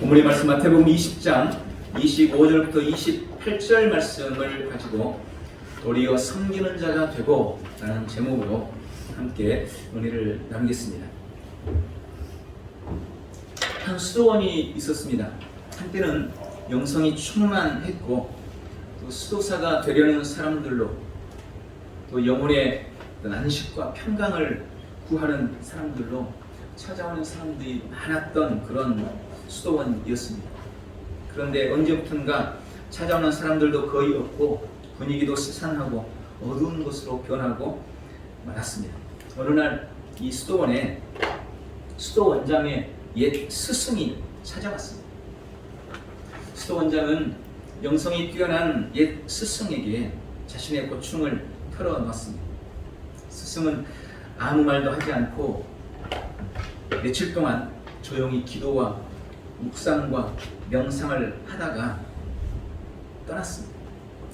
본문의 말씀 마태복음 20장 25절부터 28절 말씀을 가지고 도리어 섬기는 자가 되고 라는 제목으로 함께 은혜를 나누겠습니다. 한 수도원이 있었습니다. 한때는 영성이 충만했고 또 수도사가 되려는 사람들로 또 영혼의 안식과 평강을 구하는 사람들로 찾아오는 사람들이 많았던 그런 수도원이었습니다. 그런데 언제부턴가 찾아오는 사람들도 거의 없고 분위기도 스산하고 어두운 곳으로 변하고 말았습니다. 어느 날 이 수도원에 수도원장의 옛 스승이 찾아왔습니다. 수도원장은 영성이 뛰어난 옛 스승에게 자신의 고충을 털어놨습니다. 스승은 아무 말도 하지 않고 며칠 동안 조용히 기도와 묵상과 명상을 하다가 떠났습니다.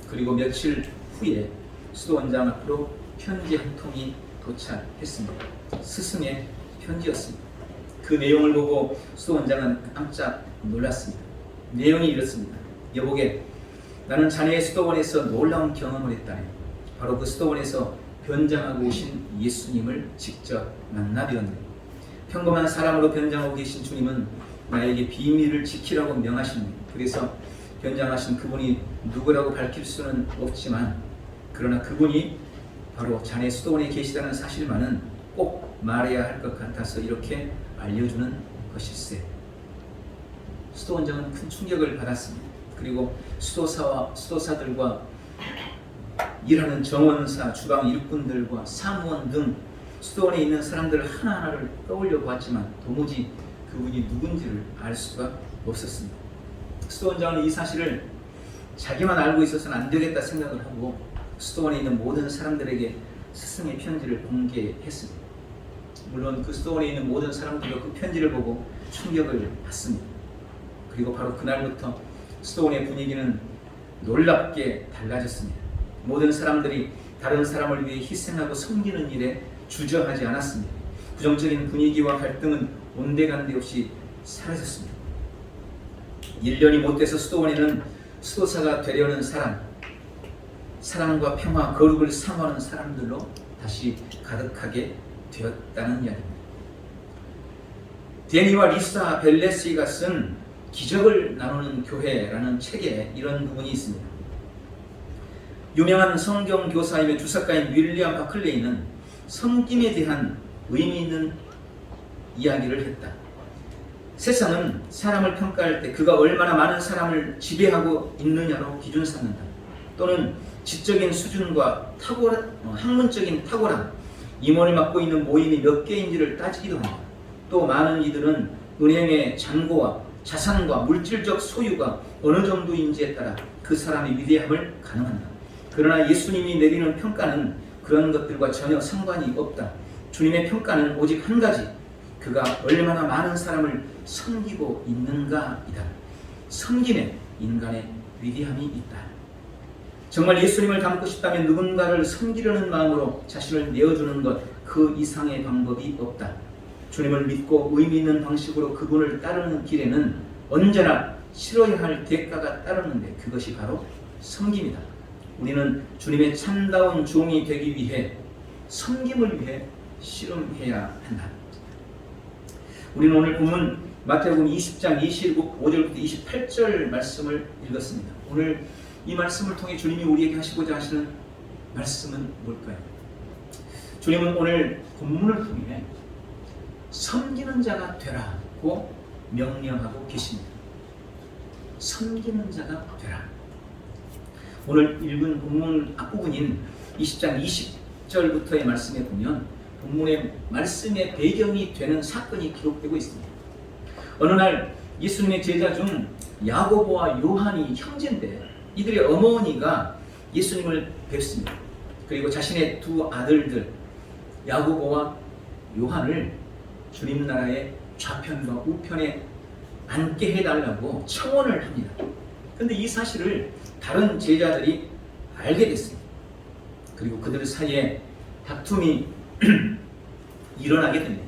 그리고 며칠 후에 수도원장 앞으로 편지 한 통이 도착했습니다. 스승의 편지였습니다. 그 내용을 보고 수도원장은 깜짝 놀랐습니다. 내용이 이렇습니다. 여보게, 나는 자네의 수도원에서 놀라운 경험을 했다네. 바로 그 수도원에서 변장하고 오신 예수님을 직접 만나 뵈었네. 평범한 사람으로 변장하고 계신 주님은 나에게 비밀을 지키라고 명하십니다. 그래서 변장하신 그분이 누구라고 밝힐 수는 없지만 그러나 그분이 바로 자네 수도원에 계시다는 사실만은 꼭 말해야 할 것 같아서 이렇게 알려주는 것일세. 수도원장은 큰 충격을 받았습니다. 그리고 수도사들과 일하는 정원사, 주방 일꾼들과 사무원 등 수도원에 있는 사람들 하나하나를 떠올려 보았지만 도무지 그분이 누군지를 알 수가 없었습니다. 수도원장은 이 사실을 자기만 알고 있어서는 안 되겠다 생각을 하고 수도원에 있는 모든 사람들에게 스승의 편지를 공개했습니다. 물론 그 수도원에 있는 모든 사람들도 그 편지를 보고 충격을 받습니다. 그리고 바로 그날부터 수도원의 분위기는 놀랍게 달라졌습니다. 모든 사람들이 다른 사람을 위해 희생하고 섬기는 일에 주저하지 않았습니다. 부정적인 분위기와 갈등은 온데간데 없이 사라졌습니다. 1년이 못 돼서 수도원에는 수도사가 되려는 사랑과 평화, 거룩을 사모하는 사람들로 다시 가득하게 되었다는 이야기입니다. 데니와 리사 벨레스가 쓴 기적을 나누는 교회라는 책에 이런 부분이 있습니다. 유명한 성경 교사이며 주석가인 윌리엄 바클레이는 섬김에 대한 의미 있는 이야기를 했다. 세상은 사람을 평가할 때 그가 얼마나 많은 사람을 지배하고 있느냐로 기준 삼는다. 또는 지적인 수준과 학문적인 탁월함, 임원을 맡고 있는 모임이 몇 개인지를 따지기도 한다. 또 많은 이들은 은행의 잔고와 자산과 물질적 소유가 어느 정도인지에 따라 그 사람의 위대함을 가늠한다. 그러나 예수님이 내리는 평가는 그런 것들과 전혀 상관이 없다. 주님의 평가는 오직 한 가지, 그가 얼마나 많은 사람을 섬기고 있는가이다. 섬김에 인간의 위대함이 있다. 정말 예수님을 닮고 싶다면 누군가를 섬기려는 마음으로 자신을 내어주는 것, 그 이상의 방법이 없다. 주님을 믿고 의미 있는 방식으로 그분을 따르는 길에는 언제나 치러야 할 대가가 따르는데 그것이 바로 섬김이다. 우리는 주님의 참다운 종이 되기 위해 섬김을 위해 씨름해야 한다. 우리는 오늘 본문 마태복음 20장 25절부터 28절 말씀을 읽었습니다. 오늘 이 말씀을 통해 주님이 우리에게 하시고자 하시는 말씀은 뭘까요? 주님은 오늘 본문을 통해 섬기는 자가 되라고 명령하고 계십니다. 섬기는 자가 되라. 오늘 읽은 본문 앞부분인 20장 20절부터의 말씀에 보면 본문의 말씀의 배경이 되는 사건이 기록되고 있습니다. 어느 날 예수님의 제자 중 야고보와 요한이 형제인데 이들의 어머니가 예수님을 뵙습니다. 그리고 자신의 두 아들들 야고보와 요한을 주님 나라의 좌편과 우편에 앉게 해달라고 청원을 합니다. 그런데 이 사실을 다른 제자들이 알게 됐습니다. 그리고 그들 사이에 다툼이 일어나게 됩니다.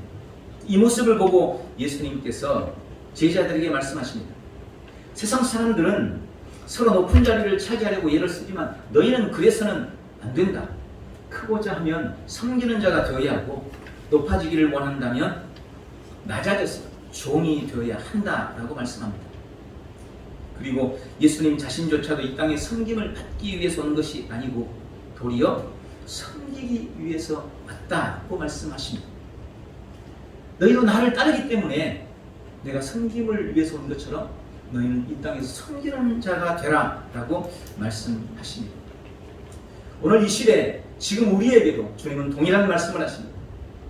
이 모습을 보고 예수님께서 제자들에게 말씀하십니다. 세상 사람들은 서로 높은 자리를 차지하려고 애를 쓰지만 너희는 그래서는 안 된다. 크고자 하면 섬기는 자가 되어야 하고 높아지기를 원한다면 낮아져서 종이 되어야 한다라고 말씀합니다. 그리고 예수님 자신조차도 이 땅에 섬김을 받기 위해서 온 것이 아니고 도리어 섬기기 위해서 왔다고 말씀하십니다. 너희도 나를 따르기 때문에 내가 섬김을 위해서 온 것처럼 너희는 이 땅에서 섬기는 자가 되라 라고 말씀하십니다. 오늘 이 시대에 지금 우리에게도 주님은 동일한 말씀을 하십니다.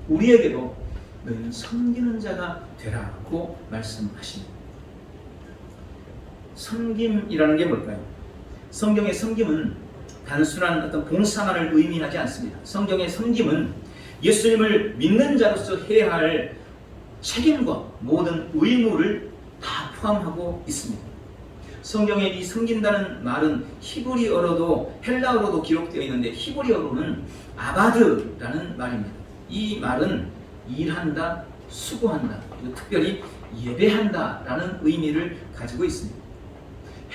우리에게도 너희는 섬기는 자가 되라고 말씀하십니다. 섬김이라는 게 뭘까요? 성경의 섬김은 단순한 어떤 봉사만을 의미하지 않습니다. 성경의 섬김은 예수님을 믿는 자로서 해야 할 책임과 모든 의무를 다 포함하고 있습니다. 성경에 이 섬긴다는 말은 히브리어로도 헬라어로도 기록되어 있는데 히브리어로는 아바드라는 말입니다. 이 말은 일한다, 수고한다, 그리고 특별히 예배한다라는 의미를 가지고 있습니다.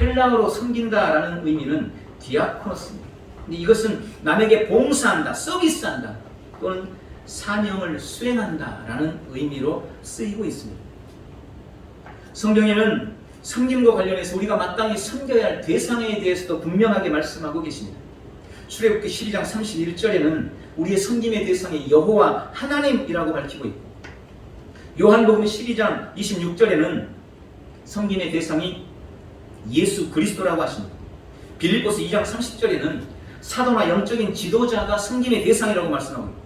헬라어로 섬긴다라는 의미는 디아코노스입니다. 근데 이것은 남에게 봉사한다, 서비스한다 또는 사명을 수행한다라는 의미로 쓰이고 있습니다. 성경에는 섬김과 관련해서 우리가 마땅히 섬겨야 할 대상에 대해서도 분명하게 말씀하고 계십니다. 출애굽기 12장 31절에는 우리의 섬김의 대상이 여호와 하나님이라고 밝히고 있고 요한복음 12장 26절에는 섬김의 대상이 예수 그리스도라고 하십니다. 빌립보서 2장 30절에는 사도나 영적인 지도자가 섬김의 대상이라고 말씀하고 있고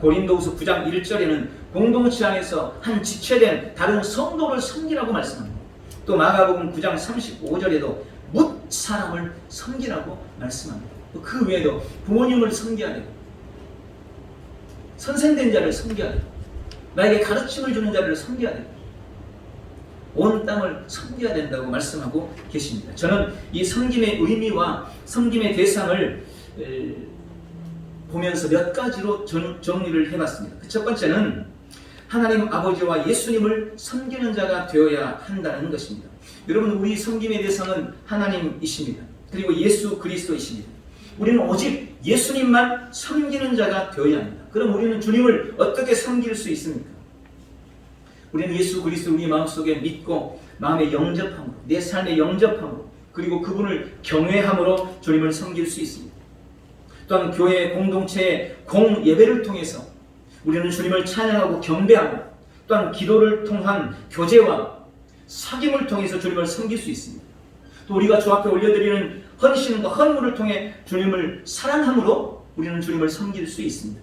고린도후서 9장 1절에는 공동체 안에서 한 지체된 다른 성도를 섬기라고 말씀합니다. 또 마가복음 9장 35절에도 뭇 사람을 섬기라고 말씀합니다. 그 외에도 부모님을 섬겨야 되고 선생된 자를 섬겨야 되고 나에게 가르침을 주는 자를 섬겨야 되고 온 땅을 섬겨야 된다고 말씀하고 계십니다. 저는 이 섬김의 의미와 섬김의 대상을 보면서 몇 가지로 정리를 해봤습니다. 그 첫 번째는 하나님 아버지와 예수님을 섬기는 자가 되어야 한다는 것입니다. 여러분, 우리 섬김의 대상은 하나님이십니다. 그리고 예수 그리스도이십니다. 우리는 오직 예수님만 섬기는 자가 되어야 합니다. 그럼 우리는 주님을 어떻게 섬길 수 있습니까? 우리는 예수 그리스도를 우리 마음속에 믿고 마음에 영접함으로, 내 삶에 영접함으로, 그리고 그분을 경외함으로 주님을 섬길 수 있습니다. 또한 교회 공동체의 공예배를 통해서 우리는 주님을 찬양하고 경배하고 또한 기도를 통한 교제와 사귐을 통해서 주님을 섬길 수 있습니다. 또 우리가 주 앞에 올려드리는 헌신과 헌물을 통해 주님을 사랑함으로 우리는 주님을 섬길 수 있습니다.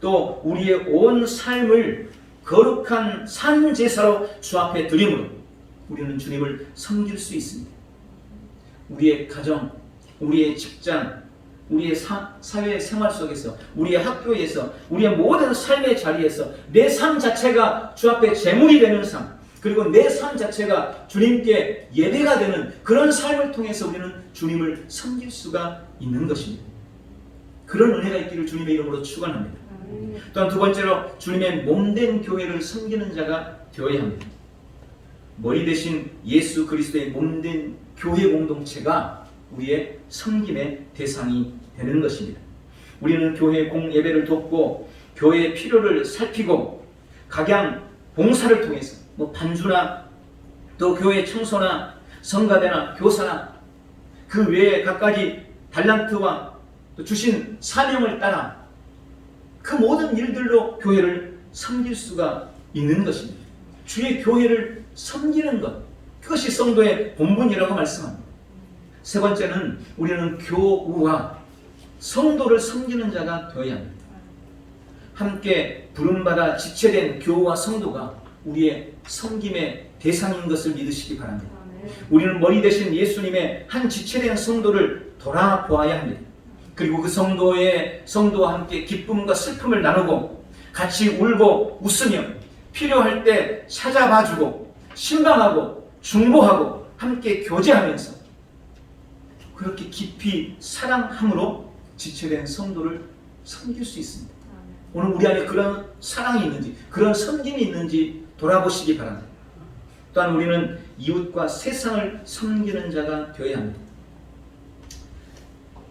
또 우리의 온 삶을 거룩한 산 제사로 주 앞에 드림으로 우리는 주님을 섬길 수 있습니다. 우리의 가정, 우리의 직장, 우리의 사회 생활 속에서, 우리의 학교에서, 우리의 모든 삶의 자리에서 내 삶 자체가 주 앞에 제물이 되는 삶, 그리고 내 삶 자체가 주님께 예배가 되는 그런 삶을 통해서 우리는 주님을 섬길 수가 있는 것입니다. 그런 은혜가 있기를 주님의 이름으로 축원합니다. 또한 두 번째로 주님의 몸된 교회를 섬기는 자가 되어야 합니다. 머리 대신 예수 그리스도의 몸된 교회 공동체가 우리의 섬김의 대상이 되는 것입니다. 우리는 교회 공예배를 돕고 교회의 필요를 살피고 각양 봉사를 통해서 반주나 또 교회 청소나 성가대나 교사나 그 외에 각가지 달란트와 또 주신 사명을 따라 그 모든 일들로 교회를 섬길 수가 있는 것입니다. 주의 교회를 섬기는 것, 그것이 성도의 본분이라고 말씀합니다. 세 번째는 우리는 교우와 성도를 섬기는 자가 되어야 합니다. 함께 부름받아 지체된 교우와 성도가 우리의 섬김의 대상인 것을 믿으시기 바랍니다. 우리는 머리 대신 예수님의 한 지체된 성도를 돌아보아야 합니다. 그리고 그 성도와 함께 기쁨과 슬픔을 나누고 같이 울고 웃으며 필요할 때 찾아봐주고 신방하고 중보하고 함께 교제하면서 그렇게 깊이 사랑함으로 지체된 성도를 섬길 수 있습니다. 오늘 우리 안에 그런 사랑이 있는지, 그런 섬김이 있는지 돌아보시기 바랍니다. 또한 우리는 이웃과 세상을 섬기는 자가 되어야 합니다.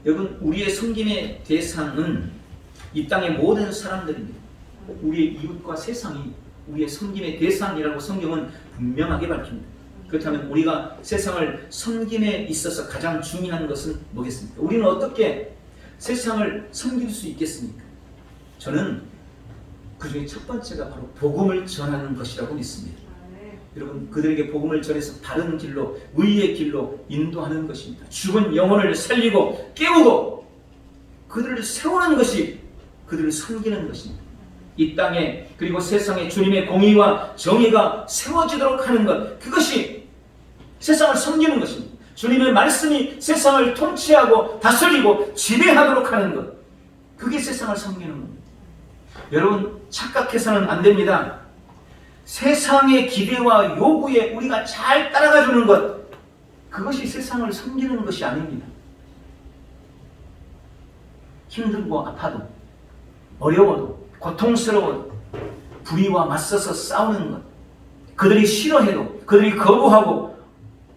여러분, 우리의 섬김의 대상은 이 땅의 모든 사람들입니다. 우리의 이웃과 세상이 우리의 섬김의 대상이라고 성경은 분명하게 밝힙니다. 그렇다면 우리가 세상을 섬김에 있어서 가장 중요한 것은 뭐겠습니까? 우리는 어떻게 세상을 섬길 수 있겠습니까? 저는 그 중에 첫 번째가 바로 복음을 전하는 것이라고 믿습니다. 여러분, 그들에게 복음을 전해서 바른 길로, 의의 길로 인도하는 것입니다. 죽은 영혼을 살리고 깨우고 그들을 세우는 것이 그들을 섬기는 것입니다. 이 땅에 그리고 세상에 주님의 공의와 정의가 세워지도록 하는 것, 그것이 세상을 섬기는 것입니다. 주님의 말씀이 세상을 통치하고 다스리고 지배하도록 하는 것, 그게 세상을 섬기는 겁니다. 여러분, 착각해서는 안 됩니다. 세상의 기대와 요구에 우리가 잘 따라가 주는 것, 그것이 세상을 섬기는 것이 아닙니다. 힘들고 아파도, 어려워도, 고통스러워도 불의와 맞서서 싸우는 것, 그들이 싫어해도, 그들이 거부하고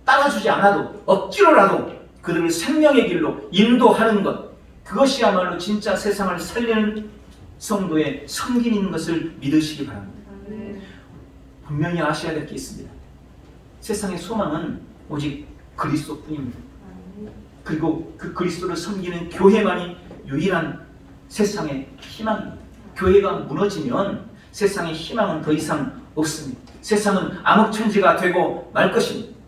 따라주지 않아도 억지로라도 그들을 생명의 길로 인도하는 것, 그것이야말로 진짜 세상을 살리는 성도의 섬김인 것을 믿으시기 바랍니다. 분명히 아셔야 될 게 있습니다. 세상의 소망은 오직 그리스도뿐입니다. 그리고 그 그리스도를 섬기는 교회만이 유일한 세상의 희망입니다. 교회가 무너지면 세상의 희망은 더 이상 없습니다. 세상은 암흑천지가 되고 말 것입니다.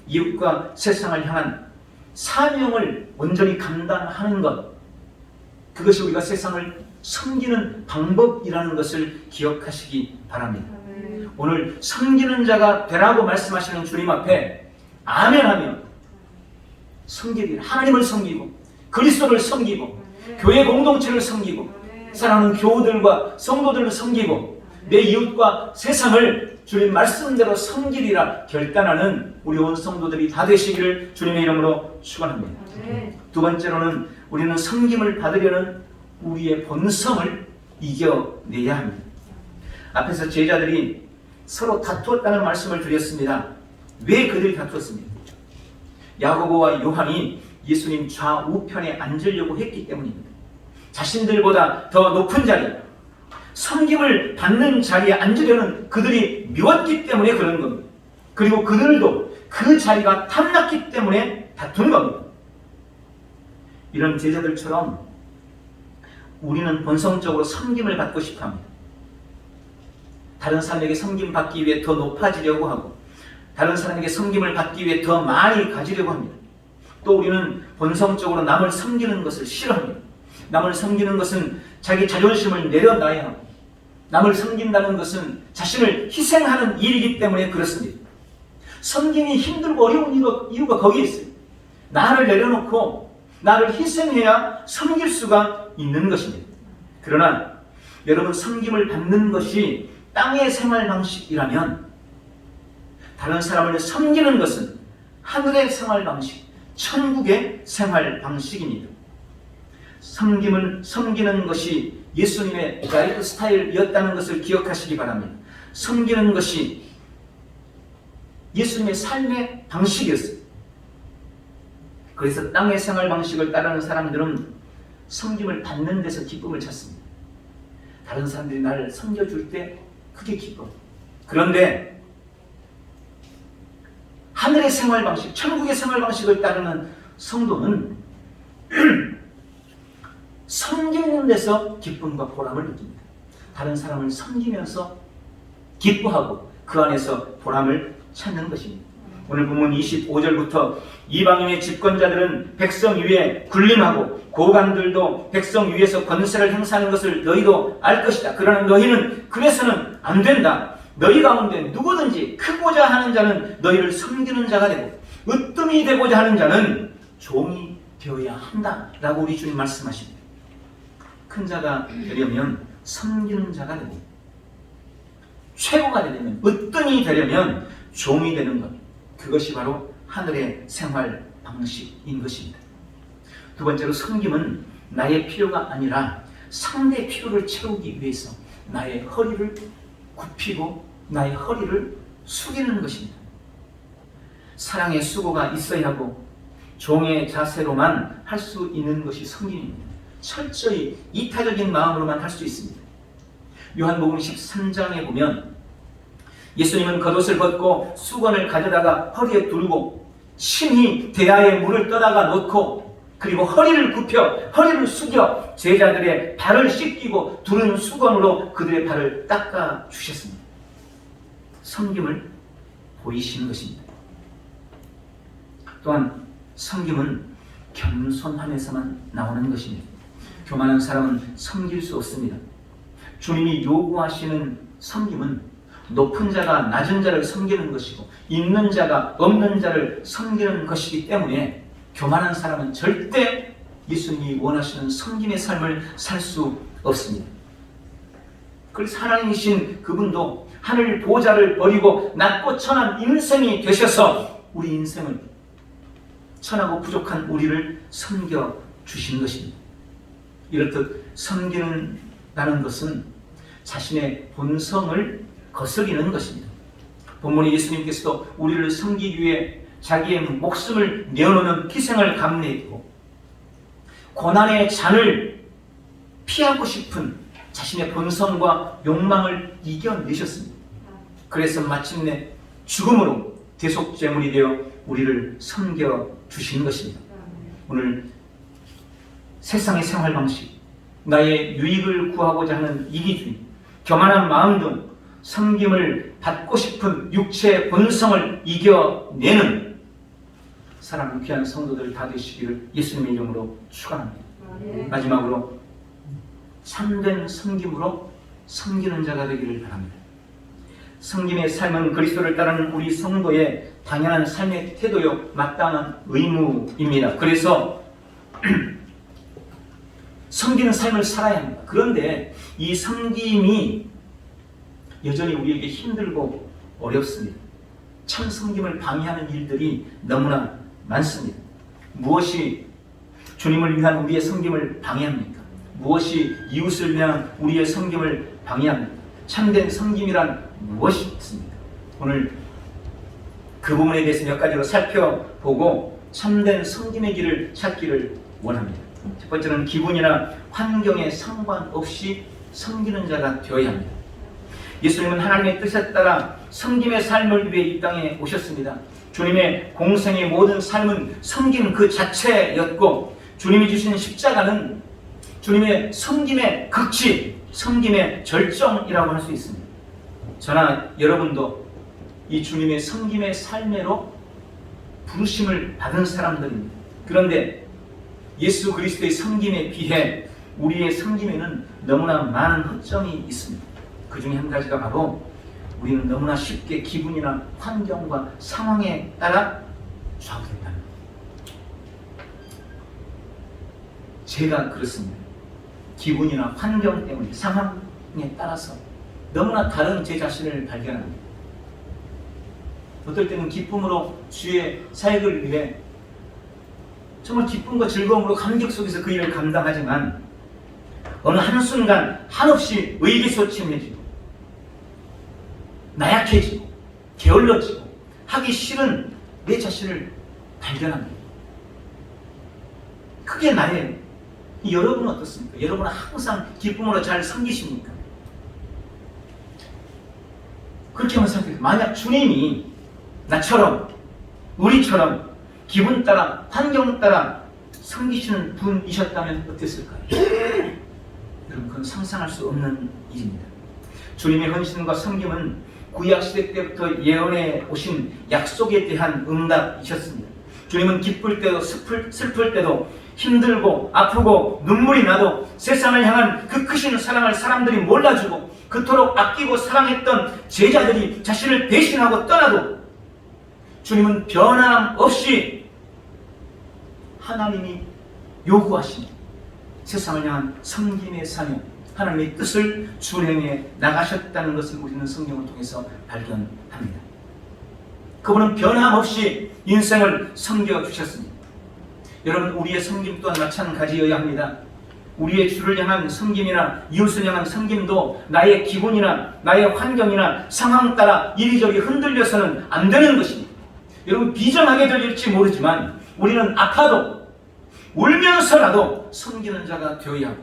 이웃과 세상을 향한 사명을 온전히 감당하는 것, 그것이 우리가 세상을 섬기는 방법이라는 것을 기억하시기 바랍니다. 오늘 섬기는 자가 되라고 말씀하시는 주님 앞에 아멘하며 섬기기, 하나님을 섬기고 그리스도를 섬기고 교회 공동체를 섬기고 사랑하는 교우들과 성도들을 섬기고 내 이웃과 세상을 주님 말씀대로 섬기리라 결단하는 우리 온 성도들이 다 되시기를 주님의 이름으로 축원합니다. 두 번째로는 우리는 섬김을 받으려는 우리의 본성을 이겨내야 합니다. 앞에서 제자들이 서로 다투었다는 말씀을 드렸습니다. 왜 그들이 다투었습니까? 야고보와 요한이 예수님 좌우편에 앉으려고 했기 때문입니다. 자신들보다 더 높은 자리, 섬김을 받는 자리에 앉으려는 그들이 미웠기 때문에 그런 겁니다. 그리고 그들도 그 자리가 탐났기 때문에 다툰 겁니다. 이런 제자들처럼 우리는 본성적으로 섬김을 받고 싶어 합니다. 다른 사람에게 섬김받기 위해 더 높아지려고 하고 다른 사람에게 섬김을 받기 위해 더 많이 가지려고 합니다. 또 우리는 본성적으로 남을 섬기는 것을 싫어합니다. 남을 섬기는 것은 자기 자존심을 내려놔야 하고 남을 섬긴다는 것은 자신을 희생하는 일이기 때문에 그렇습니다. 섬김이 힘들고 어려운 이유가 거기에 있어요. 나를 내려놓고 나를 희생해야 섬길 수가 있는 것입니다. 그러나 여러분, 섬김을 받는 것이 땅의 생활 방식이라면 다른 사람을 섬기는 것은 하늘의 생활 방식, 천국의 생활 방식입니다. 섬기는 것이 예수님의 라이프 스타일이었다는 것을 기억하시기 바랍니다. 섬기는 것이 예수님의 삶의 방식이었어요. 그래서 땅의 생활 방식을 따르는 사람들은 섬김을 받는 데서 기쁨을 찾습니다. 다른 사람들이 나를 섬겨줄 때 그게 기쁨. 그런데 하늘의 생활 방식, 천국의 생활 방식을 따르는 성도는 섬기는 데서 기쁨과 보람을 느낍니다. 다른 사람을 섬기면서 기뻐하고 그 안에서 보람을 찾는 것입니다. 오늘 본문 25절부터 이방인의 집권자들은 백성 위에 군림하고 고관들도 백성 위에서 권세를 행사하는 것을 너희도 알 것이다. 그러나 너희는 그래서는 안 된다. 너희 가운데 누구든지 크고자 하는 자는 너희를 섬기는 자가 되고 으뜸이 되고자 하는 자는 종이 되어야 한다 라고 우리 주님 말씀하십니다. 큰 자가 되려면 섬기는 자가 되고 최고가 되려면 으뜸이 되려면 종이 되는 것, 그것이 바로 하늘의 생활 방식인 것입니다. 두 번째로 섬김은 나의 필요가 아니라 상대의 필요를 채우기 위해서 나의 허리를 굽히고 나의 허리를 숙이는 것입니다. 사랑의 수고가 있어야 하고 종의 자세로만 할 수 있는 것이 섬김입니다. 철저히 이타적인 마음으로만 할 수 있습니다. 요한복음 13장에 보면 예수님은 겉옷을 벗고 수건을 가져다가 허리에 두르고 친히 대야에 물을 떠다가 놓고 그리고 허리를 굽혀 허리를 숙여 제자들의 발을 씻기고 두른 수건으로 그들의 발을 닦아 주셨습니다. 섬김을 보이시는 것입니다. 또한 섬김은 겸손함에서만 나오는 것입니다. 교만한 사람은 섬길 수 없습니다. 주님이 요구하시는 섬김은 높은 자가 낮은 자를 섬기는 것이고 있는 자가 없는 자를 섬기는 것이기 때문에 교만한 사람은 절대 예수님이 원하시는 섬김의 삶을 살 수 없습니다. 그래서 하나님이신 그분도 하늘 보좌를 버리고 낮고 천한 인생이 되셔서 우리 인생을 천하고 부족한 우리를 섬겨 주신 것입니다. 이렇듯 섬기는다는 것은 자신의 본성을 거스리는 것입니다. 본문에 예수님께서도 우리를 섬기기 위해 자기의 목숨을 내어놓는 희생을 감내했고 고난의 잔을 피하고 싶은 자신의 본성과 욕망을 이겨내셨습니다. 그래서 마침내 죽음으로 대속제물이 되어 우리를 섬겨주신 것입니다. 오늘 세상의 생활 방식, 나의 유익을 구하고자 하는 이기주의, 교만한 마음 등 섬김을 받고 싶은 육체의 본성을 이겨내는 사랑하는 귀한 성도들 다 되시기를 예수님의 이름으로 축원합니다. 마지막으로 참된 섬김으로 섬기는 자가 되기를 바랍니다. 섬김의 삶은 그리스도를 따르는 우리 성도의 당연한 삶의 태도요 마땅한 의무입니다. 그래서 섬기는 삶을 살아야 합니다. 그런데 이 섬김이 여전히 우리에게 힘들고 어렵습니다. 참 섬김을 방해하는 일들이 너무나 많습니다. 무엇이 주님을 위한 우리의 섬김을 방해합니까? 무엇이 이웃을 위한 우리의 섬김을 방해합니까? 참된 섬김이란 무엇이 있습니까? 오늘 그 부분에 대해서 몇 가지로 살펴보고 참된 섬김의 길을 찾기를 원합니다. 첫 번째는 기분이나 환경에 상관없이 섬기는 자가 되어야 합니다. 예수님은 하나님의 뜻에 따라 섬김의 삶을 위해 이 땅에 오셨습니다. 주님의 공생의 모든 삶은 섬김 그 자체였고 주님이 주신 십자가는 주님의 섬김의 극치, 섬김의 절정이라고 할 수 있습니다. 저나 여러분도 이 주님의 섬김의 삶으로 부르심을 받은 사람들입니다. 그런데 예수 그리스도의 섬김에 비해 우리의 섬김에는 너무나 많은 허점이 있습니다. 그 중에 한 가지가 바로 우리는 너무나 쉽게 기분이나 환경과 상황에 따라 좌우된다는 것. 제가 그렇습니다. 기분이나 환경 때문에 상황에 따라서 너무나 다른 제 자신을 발견합니다. 어떨 때는 기쁨으로 주의 사역을 위해 정말 기쁨과 즐거움으로 감격 속에서 그 일을 감당하지만 어느 한순간 한없이 의기소침해지고 나약해지고 게을러지고 하기 싫은 내 자신을 발견합니다. 그게 나예요. 여러분은 어떻습니까? 여러분은 항상 기쁨으로 잘 섬기십니까? 그렇게 한번 생각해요. 만약 주님이 나처럼 우리처럼 기분 따라 환경 따라 섬기시는 분이셨다면 어땠을까요? 여러분 그건 상상할 수 없는 일입니다. 주님의 헌신과 섬김은 구약시대 때부터 예언해 오신 약속에 대한 응답이셨습니다. 주님은 기쁠 때도 슬플 때도 힘들고 아프고 눈물이 나도 세상을 향한 그 크신 사랑을 사람들이 몰라주고 그토록 아끼고 사랑했던 제자들이 자신을 배신하고 떠나도 주님은 변함없이 하나님이 요구하신 세상을 향한 섬김의 사명, 하나님의 뜻을 준행해 나가셨다는 것을 우리는 성경을 통해서 발견합니다. 그분은 변함없이 인생을 섬겨주셨습니다. 여러분 우리의 섬김 또한 마찬가지여야 합니다. 우리의 주를 향한 섬김이나 이웃을 향한 섬김도 나의 기분이나 나의 환경이나 상황 따라 이리저리 흔들려서는 안 되는 것입니다. 여러분 비정하게 들릴지 모르지만 우리는 아파도 울면서라도 섬기는 자가 되어야 하고,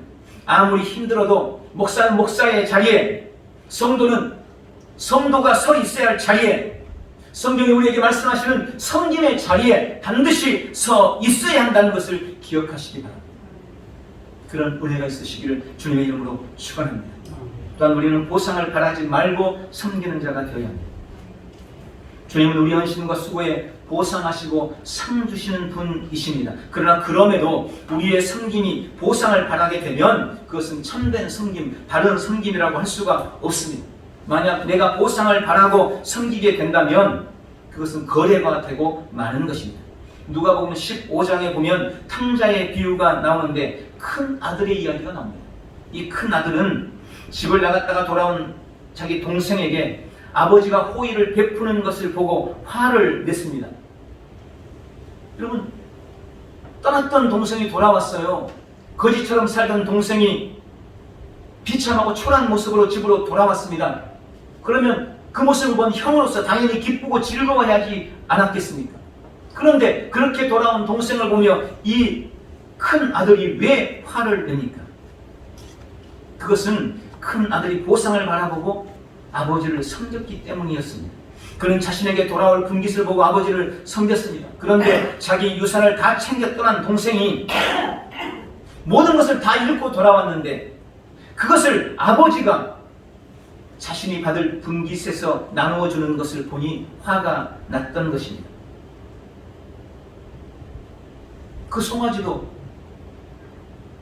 아무리 힘들어도 목사는 목사의 자리에, 성도는 성도가 서 있어야 할 자리에, 성경이 우리에게 말씀하시는 섬김의 자리에 반드시 서 있어야 한다는 것을 기억하시기 바랍니다. 그런 은혜가 있으시기를 주님의 이름으로 축원합니다. 또한 우리는 보상을 바라지 말고 섬기는 자가 되어야 합니다. 주님은 우리 헌신과 수고에 보상하시고 상 주시는 분이십니다. 그러나 그럼에도 우리의 섬김이 보상을 바라게 되면 그것은 참된 섬김, 바른 섬김이라고 할 수가 없습니다. 만약 내가 보상을 바라고 섬기게 된다면 그것은 거래가 되고 마는 것입니다. 누가복음 15장에 보면 탕자의 비유가 나오는데 큰 아들의 이야기가 나옵니다. 이 큰 아들은 집을 나갔다가 돌아온 자기 동생에게 아버지가 호의를 베푸는 것을 보고 화를 냈습니다. 여러분, 떠났던 동생이 돌아왔어요. 거지처럼 살던 동생이 비참하고 초라한 모습으로 집으로 돌아왔습니다. 그러면 그 모습을 본 형으로서 당연히 기쁘고 즐거워하지 않았겠습니까? 그런데 그렇게 돌아온 동생을 보며 이 큰 아들이 왜 화를 냅니까? 그것은 큰 아들이 보상을 바라보고 아버지를 섬겼기 때문이었습니다. 그는 자신에게 돌아올 분깃을 보고 아버지를 섬겼습니다. 그런데 자기 유산을 다 챙겨 떠난 동생이 모든 것을 다 잃고 돌아왔는데 그것을 아버지가 자신이 받을 분깃에서 나누어 주는 것을 보니 화가 났던 것입니다. 그 송아지도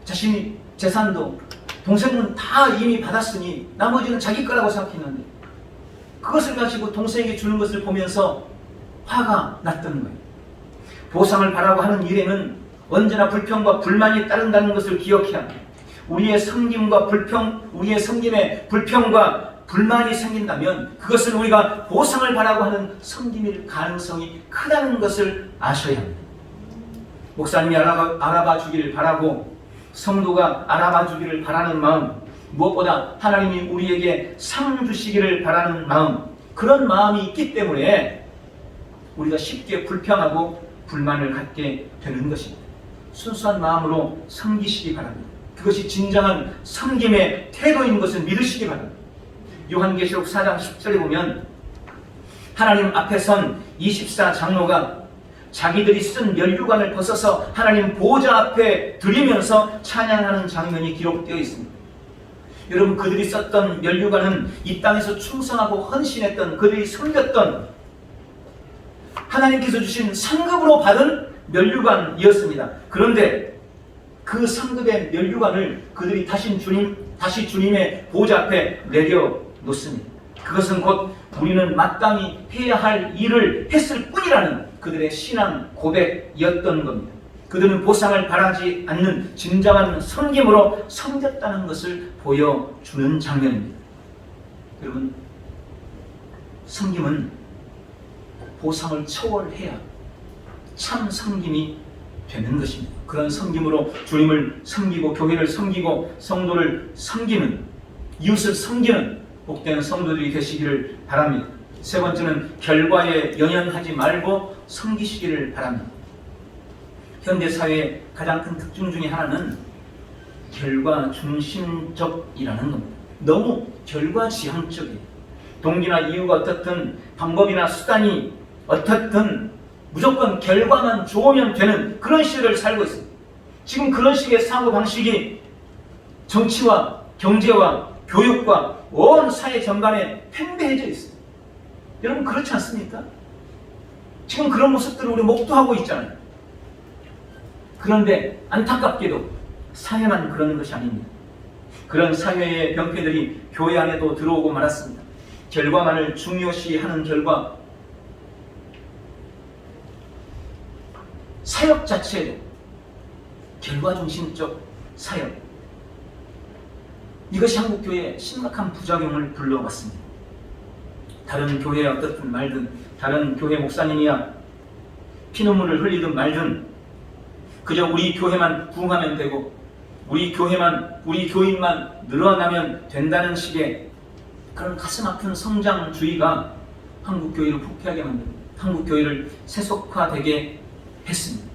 자신이 재산도 동생은 다 이미 받았으니 나머지는 자기 거라고 생각했는데 그것을 가지고 동생에게 주는 것을 보면서 화가 났던 거예요. 보상을 바라고 하는 일에는 언제나 불평과 불만이 따른다는 것을 기억해야 합니다. 우리의 섬김에 불평과 불만이 생긴다면 그것은 우리가 보상을 바라고 하는 섬김일 가능성이 크다는 것을 아셔야 합니다. 목사님이 알아봐 주기를 바라고 성도가 알아봐 주기를 바라는 마음, 무엇보다 하나님이 우리에게 상 주시기를 바라는 마음, 그런 마음이 있기 때문에 우리가 쉽게 불평하고 불만을 갖게 되는 것입니다. 순수한 마음으로 섬기시기 바랍니다. 그것이 진정한 섬김의 태도인 것을 믿으시기 바랍니다. 요한계시록 4장 10절에 보면 하나님 앞에 선 24장로가 자기들이 쓴 면류관을 벗어서 하나님 보좌 앞에 드리면서 찬양하는 장면이 기록되어 있습니다. 여러분, 그들이 썼던 면류관은 이 땅에서 충성하고 헌신했던, 그들이 섬겼던 하나님께서 주신 상급으로 받은 면류관이었습니다. 그런데 그 상급의 면류관을 그들이 다시 주님의 보좌 앞에 내려놓습니다. 그것은 곧 우리는 마땅히 해야 할 일을 했을 뿐이라는 그들의 신앙 고백이었던 겁니다. 그들은 보상을 바라지 않는 진정한 섬김으로 섬겼다는 것을 보여주는 장면입니다. 여러분, 섬김은 보상을 초월해야 참 섬김이 되는 것입니다. 그런 섬김으로 주님을 섬기고 교회를 섬기고 성도를 섬기는, 이웃을 섬기는 복된 성도들이 되시기를 바랍니다. 세 번째는 결과에 연연하지 말고 섬기시기를 바랍니다. 현대사회의 가장 큰 특징 중에 하나는 결과 중심적이라는 겁니다. 너무 결과 지향적이에요. 동기나 이유가 어떻든 방법이나 수단이 어떻든 무조건 결과만 좋으면 되는 그런 시대를 살고 있습니다. 지금 그런 식의 사고방식이 정치와 경제와 교육과 온 사회 전반에 팽배해져 있습니다. 여러분, 그렇지 않습니까? 지금 그런 모습들을 우리 목도하고 있잖아요. 그런데 안타깝게도 사회만 그러는 것이 아닙니다. 그런 사회의 병폐들이 교회 안에도 들어오고 말았습니다. 결과만을 중요시하는 결과, 사역 자체도 결과 중심적 사역, 이것이 한국교회에 심각한 부작용을 불러왔습니다. 다른 교회에 어떻든 말든, 다른 교회 목사님이야 피눈물을 흘리든 말든 그저 우리 교회만 부흥하면 되고 우리 교인만 늘어나면 된다는 식의 그런 가슴 아픈 성장주의가 한국교회를 부패하게 만듭니다. 한국 교회를 세속화되게 했습니다.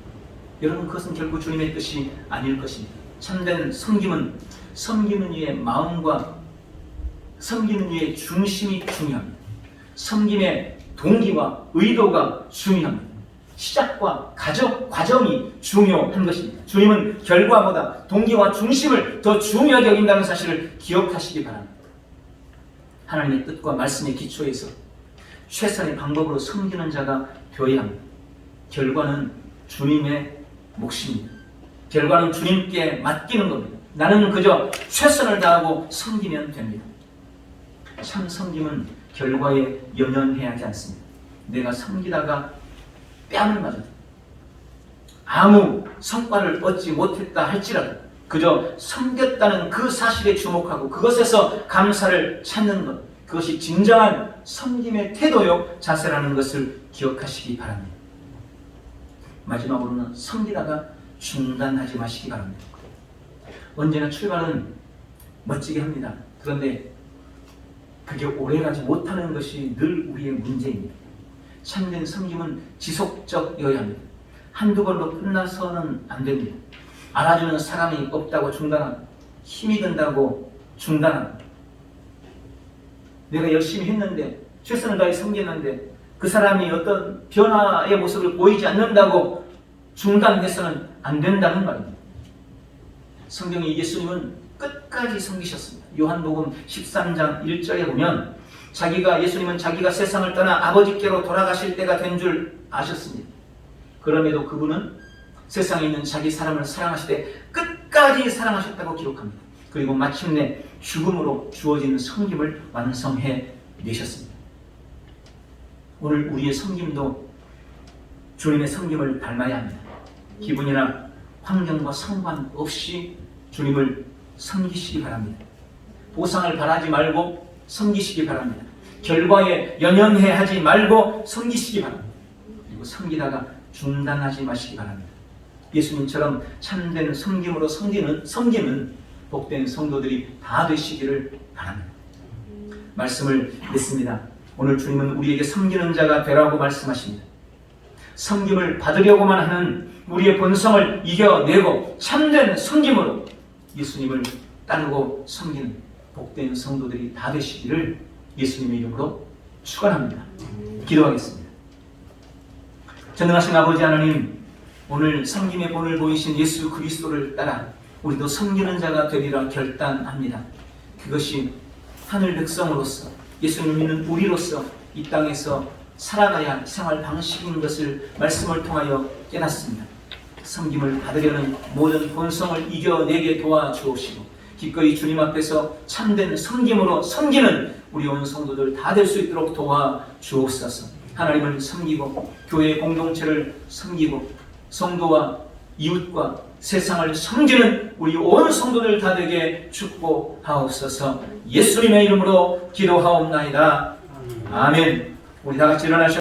여러분, 그것은 결국 주님의 뜻이 아닐 것입니다. 참된 섬기는 이의 마음과 섬기는 이의 중심이 중요합니다. 섬김의 동기와 의도가 중요합니다. 시작과 과정이 중요한 것입니다. 주님은 결과보다 동기와 중심을 더 중요하게 여긴다는 사실을 기억하시기 바랍니다. 하나님의 뜻과 말씀의 기초에서 최선의 방법으로 섬기는 자가 되어야 합니다. 결과는 주님의 몫입니다. 결과는 주님께 맡기는 겁니다. 나는 그저 최선을 다하고 섬기면 됩니다. 참 섬김은 결과에 연연해야 하지 않습니다. 내가 섬기다가 뺨을 맞아도 아무 성과를 얻지 못했다 할지라도 그저 섬겼다는 그 사실에 주목하고 그것에서 감사를 찾는 것, 그것이 진정한 섬김의 태도요 자세라는 것을 기억하시기 바랍니다. 마지막으로는 섬기다가 중단하지 마시기 바랍니다. 언제나 출발은 멋지게 합니다. 그런데 그게 오래가지 못하는 것이 늘 우리의 문제입니다. 참된 섬김은 지속적이어야 합니다. 한두 번로 끝나서는 안 됩니다. 알아주는 사람이 없다고 중단합니다. 힘이 든다고 중단합니다. 내가 열심히 했는데, 최선을 다해 섬겼는데 그 사람이 어떤 변화의 모습을 보이지 않는다고 중단해서는 안 된다는 말입니다. 성경에 예수님은 끝까지 섬기셨습니다. 요한복음 13장 1절에 보면 예수님은 자기가 세상을 떠나 아버지께로 돌아가실 때가 된 줄 아셨습니다. 그럼에도 그분은 세상에 있는 자기 사람을 사랑하시되 끝까지 사랑하셨다고 기록합니다. 그리고 마침내 죽음으로 주어지는 섬김을 완성해 내셨습니다. 오늘 우리의 섬김도 주님의 섬김을 닮아야 합니다. 기분이나 환경과 상관없이 주님을 섬기시기 바랍니다. 보상을 바라지 말고 섬기시기 바랍니다. 결과에 연연해 하지 말고 섬기시기 바랍니다. 그리고 섬기다가 중단하지 마시기 바랍니다. 예수님처럼 참된 섬김으로 섬기는 복된 성도들이 다 되시기를 바랍니다. 말씀을 맺습니다. 오늘 주님은 우리에게 섬기는 자가 되라고 말씀하십니다. 섬김을 받으려고만 하는 우리의 본성을 이겨내고 참된 섬김으로 예수님을 따르고 섬기는 복된 성도들이 다 되시기를 예수님의 이름으로 축원합니다. 기도하겠습니다. 전능하신 아버지 하나님, 오늘 섬김의 본을 보이신 예수 그리스도를 따라 우리도 섬기는 자가 되리라 결단합니다. 그것이 하늘 백성으로서 예수님을 믿는 우리로서 이 땅에서 살아가야 할 생활 방식인 것을 말씀을 통하여 깨닫습니다. 섬김을 받으려는 모든 본성을 이겨내게 도와주옵시고 기꺼이 주님 앞에서 참된 섬김으로 섬기는 우리 온 성도들 다 될 수 있도록 도와주옵소서. 하나님을 섬기고 교회 공동체를 섬기고 성도와 이웃과 세상을 섬기는 우리 온 성도들 다 되게 축복하옵소서. 예수님의 이름으로 기도하옵나이다. 아멘. 우리 다 같이 일어나셔